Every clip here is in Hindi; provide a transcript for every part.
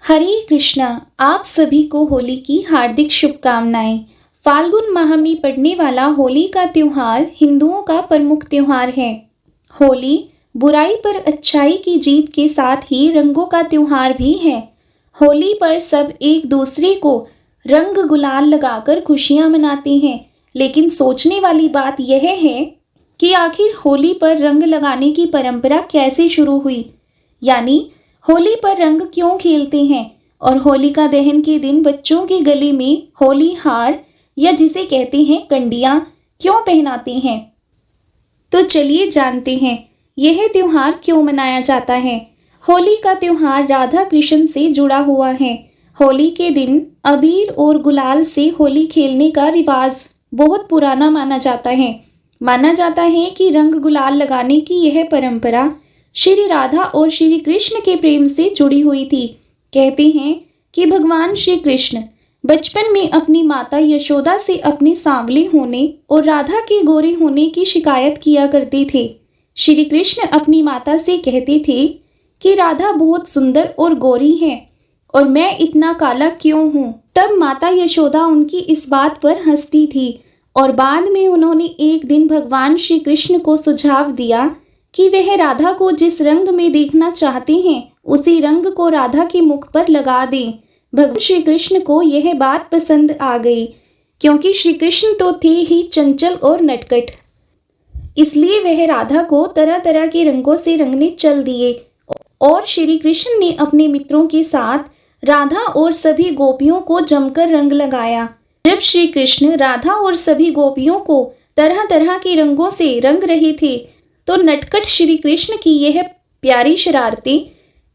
हरे कृष्णा। आप सभी को होली की हार्दिक शुभकामनाएं। फाल्गुन माह में पड़ने वाला होली का त्योहार हिंदुओं का प्रमुख त्योहार है। होली बुराई पर अच्छाई की जीत के साथ ही रंगों का त्योहार भी है। होली पर सब एक दूसरे को रंग गुलाल लगाकर खुशियां मनाते हैं, लेकिन सोचने वाली बात यह है कि आखिर होली पर रंग लगाने की परंपरा कैसे शुरू हुई, यानी होली पर रंग क्यों खेलते हैं और होलिका दहन के दिन बच्चों के गले में होली हार या जिसे कहते हैं कंडियां क्यों पहनाते हैं। तो चलिए जानते हैं यह त्योहार क्यों मनाया जाता है। होली का त्योहार राधा कृष्ण से जुड़ा हुआ है। होली के दिन अबीर और गुलाल से होली खेलने का रिवाज बहुत पुराना माना जाता है। माना जाता है कि रंग गुलाल लगाने की यह परंपरा श्री राधा और श्री कृष्ण के प्रेम से जुड़ी हुई थी। कहते हैं कि भगवान श्री कृष्ण बचपन में अपनी माता यशोदा से अपने सांवले होने और राधा के गोरे होने की शिकायत किया करते थे। श्री कृष्ण अपनी माता से कहते थे कि राधा बहुत सुंदर और गोरी है और मैं इतना काला क्यों हूँ। तब माता यशोदा उनकी इस बात पर हंसती थी और बाद में उन्होंने एक दिन भगवान श्री कृष्ण को सुझाव दिया कि वह राधा को जिस रंग में देखना चाहते हैं उसी रंग को राधा के मुख पर लगा दें। भगवान श्री कृष्ण को यह बात पसंद आ गई, क्योंकि श्री कृष्ण तो थे ही चंचल और नटखट, इसलिए वह राधा को तरह तरह के रंगों से रंगने चल दिए और श्री कृष्ण ने अपने मित्रों के साथ राधा और सभी गोपियों को जमकर रंग लगाया। जब श्री कृष्ण राधा और सभी गोपियों को तरह तरह के रंगों से रंग रहे थे तो नटखट श्री कृष्ण की यह प्यारी शरारतें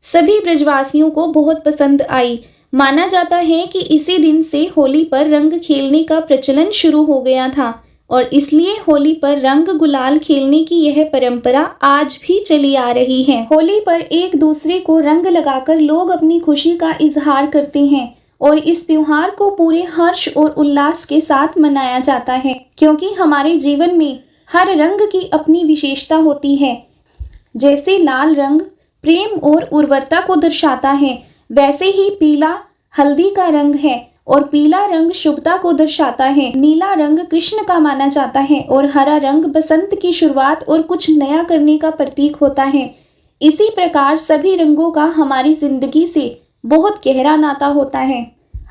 सभी ब्रजवासियों को बहुत पसंद आई। माना जाता है कि इसी दिन से होली पर रंग खेलने का प्रचलन शुरू हो गया था और इसलिए होली पर रंग गुलाल खेलने की यह परंपरा आज भी चली आ रही है। होली पर एक दूसरे को रंग लगाकर लोग अपनी खुशी का इजहार करते हैं और इस त्योहार को पूरे हर्ष और उल्लास के साथ मनाया जाता है, क्योंकि हमारे जीवन में हर रंग की अपनी विशेषता होती है। जैसे लाल रंग प्रेम और उर्वरता को दर्शाता है, वैसे ही पीला हल्दी का रंग है और पीला रंग शुभता को दर्शाता है। नीला रंग कृष्ण का माना जाता है और हरा रंग बसंत की शुरुआत और कुछ नया करने का प्रतीक होता है। इसी प्रकार सभी रंगों का हमारी जिंदगी से बहुत गहरा नाता होता है।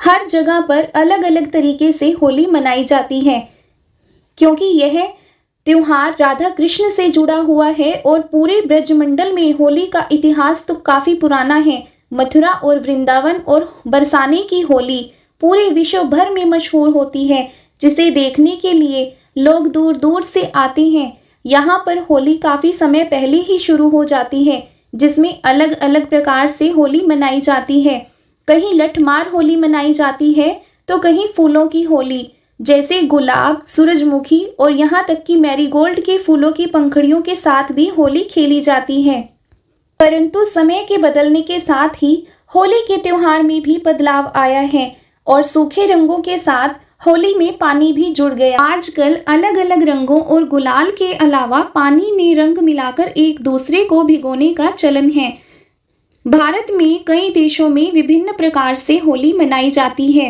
हर जगह पर अलग अलग तरीके से होली मनाई जाती है, क्योंकि यह त्योहार राधा कृष्ण से जुड़ा हुआ है और पूरे ब्रजमंडल में होली का इतिहास तो काफी पुराना है। मथुरा और वृंदावन और बरसाने की होली पूरे विश्व भर में मशहूर होती है, जिसे देखने के लिए लोग दूर दूर से आते हैं। यहाँ पर होली काफी समय पहले ही शुरू हो जाती है, जिसमें अलग अलग प्रकार से होली मनाई जाती है। कहीं लठमार होली मनाई जाती है तो कहीं फूलों की होली, जैसे गुलाब, सूरजमुखी और यहाँ तक कि मैरीगोल्ड के फूलों की पंखुड़ियों के साथ भी होली खेली जाती है। परंतु समय के बदलने के साथ ही होली के त्योहार में भी बदलाव आया है और सूखे रंगों के साथ होली में पानी भी जुड़ गया। आजकल अलग अलग रंगों और गुलाल के अलावा पानी में रंग मिलाकर एक दूसरे को भिगोने का चलन है। भारत में कई देशों में विभिन्न प्रकार से होली मनाई जाती है,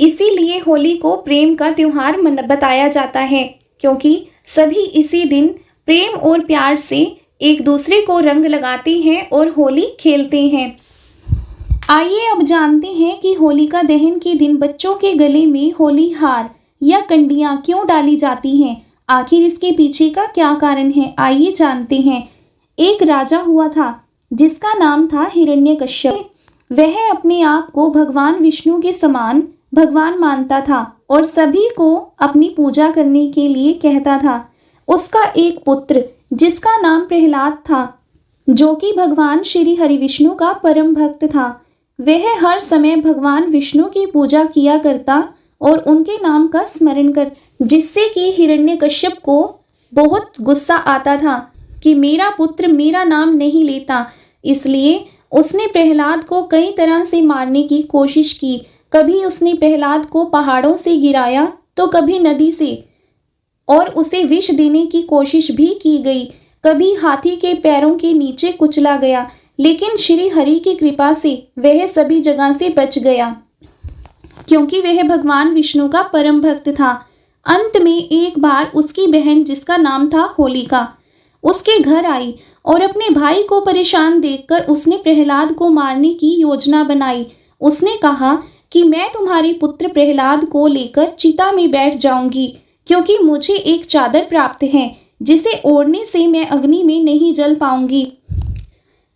इसीलिए होली को प्रेम का त्योहार बताया जाता है, क्योंकि सभी इसी दिन प्रेम और प्यार से एक दूसरे को रंग लगाते हैं और होली खेलते हैं। आइए अब जानते हैं कि होलिका दहन के दिन बच्चों के गले में होली हार या कंडियां क्यों डाली जाती हैं। आखिर इसके पीछे का क्या कारण है, आइए जानते हैं। एक राजा हुआ था जिसका नाम था हिरण्यकश्यप। वह अपने आप को भगवान विष्णु के समान भगवान मानता था और सभी को अपनी पूजा करने के लिए कहता था। उसका एक पुत्र जिसका नाम प्रहलाद था, जो कि भगवान श्री हरिविष्णु का परम भक्त था, वह हर समय भगवान विष्णु की पूजा किया करता और उनके नाम का स्मरण कर, जिससे कि हिरण्यकश्यप को बहुत गुस्सा आता था कि मेरा पुत्र मेरा नाम नहीं लेता। इसलिए उसने प्रहलाद को कई तरह से मारने की कोशिश की। कभी उसने प्रहलाद को पहाड़ों से गिराया तो कभी नदी से, और उसे विष देने की कोशिश भी की गई। कभी हाथी के पैरों के नीचे कुचला गया, लेकिन श्री हरि की कृपा से वह सभी जगह से बच गया, क्योंकि वह भगवान विष्णु का परम भक्त था। अंत में एक बार उसकी बहन, जिसका नाम था होलिका, उसके घर आई और अपने भाई को परेशान देखकर उसने प्रहलाद को मारने की योजना बनाई। उसने कहा कि मैं तुम्हारे पुत्र प्रहलाद को लेकर चिता में बैठ जाऊंगी, क्योंकि मुझे एक चादर प्राप्त है जिसे ओढ़ने से मैं अग्नि में नहीं जल पाऊंगी,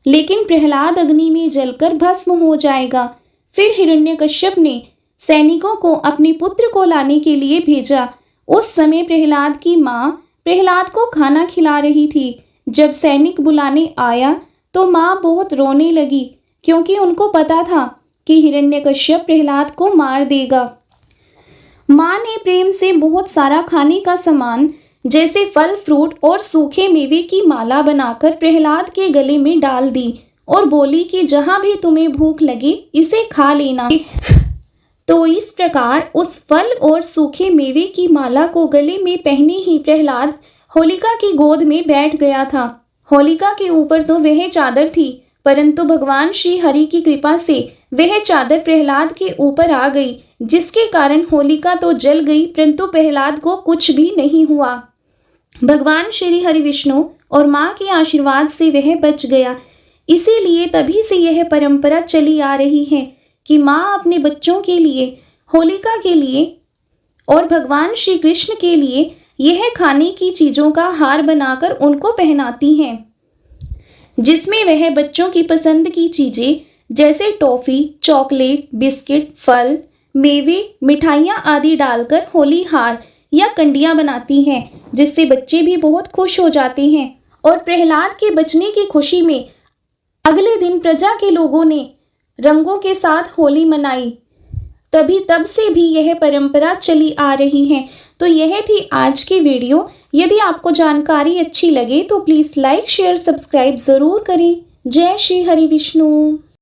लेकिन प्रहलाद अग्नि में जलकर भस्म हो जाएगा। फिर हिरण्यकश्यप ने सैनिकों को अपने पुत्र को लाने के लिए भेजा। उस समय प्रहलाद की माँ प्रहलाद को खाना खिला रही थी। जब सैनिक बुलाने आया तो माँ बहुत रोने लगी, क्योंकि उनको पता था कि हिरण्यकश्यप प्रहलाद को मार देगा। माँ ने प्रेम से बहुत सारा खाने का सामान, जैसे फल फ्रूट और सूखे मेवे की माला बनाकर प्रहलाद के गले में डाल दी और बोली कि जहाँ भी तुम्हें भूख लगे इसे खा लेना। तो इस प्रकार उस फल और सूखे मेवे की माला को गले में पहने ही प्रहलाद होलिका की गोद में बैठ गया था। होलिका के ऊपर तो वह चादर थी, परंतु भगवान श्री हरि की कृपा से वह चादर प्रहलाद के ऊपर आ गई, जिसके कारण होलिका तो जल गई, परंतु प्रहलाद को कुछ भी नहीं हुआ। भगवान श्री हरि विष्णु और माँ के आशीर्वाद से वह बच गया। इसीलिए तभी से यह परंपरा चली आ रही है कि माँ अपने बच्चों के लिए, होलिका के लिए और भगवान श्री कृष्ण के लिए यह खाने की चीज़ों का हार बनाकर उनको पहनाती हैं, जिसमें वह बच्चों की पसंद की चीज़ें जैसे टॉफ़ी, चॉकलेट, बिस्किट, फल, मेवे, मिठाइयाँ आदि डालकर होली हार या कंडियाँ बनाती हैं, जिससे बच्चे भी बहुत खुश हो जाते हैं। और प्रहलाद के बचने की खुशी में अगले दिन प्रजा के लोगों ने रंगों के साथ होली मनाई। तब से भी यह परंपरा चली आ रही है। तो यह थी आज की वीडियो। यदि आपको जानकारी अच्छी लगे तो प्लीज़ लाइक, शेयर, सब्सक्राइब ज़रूर करें। जय श्री हरि विष्णु।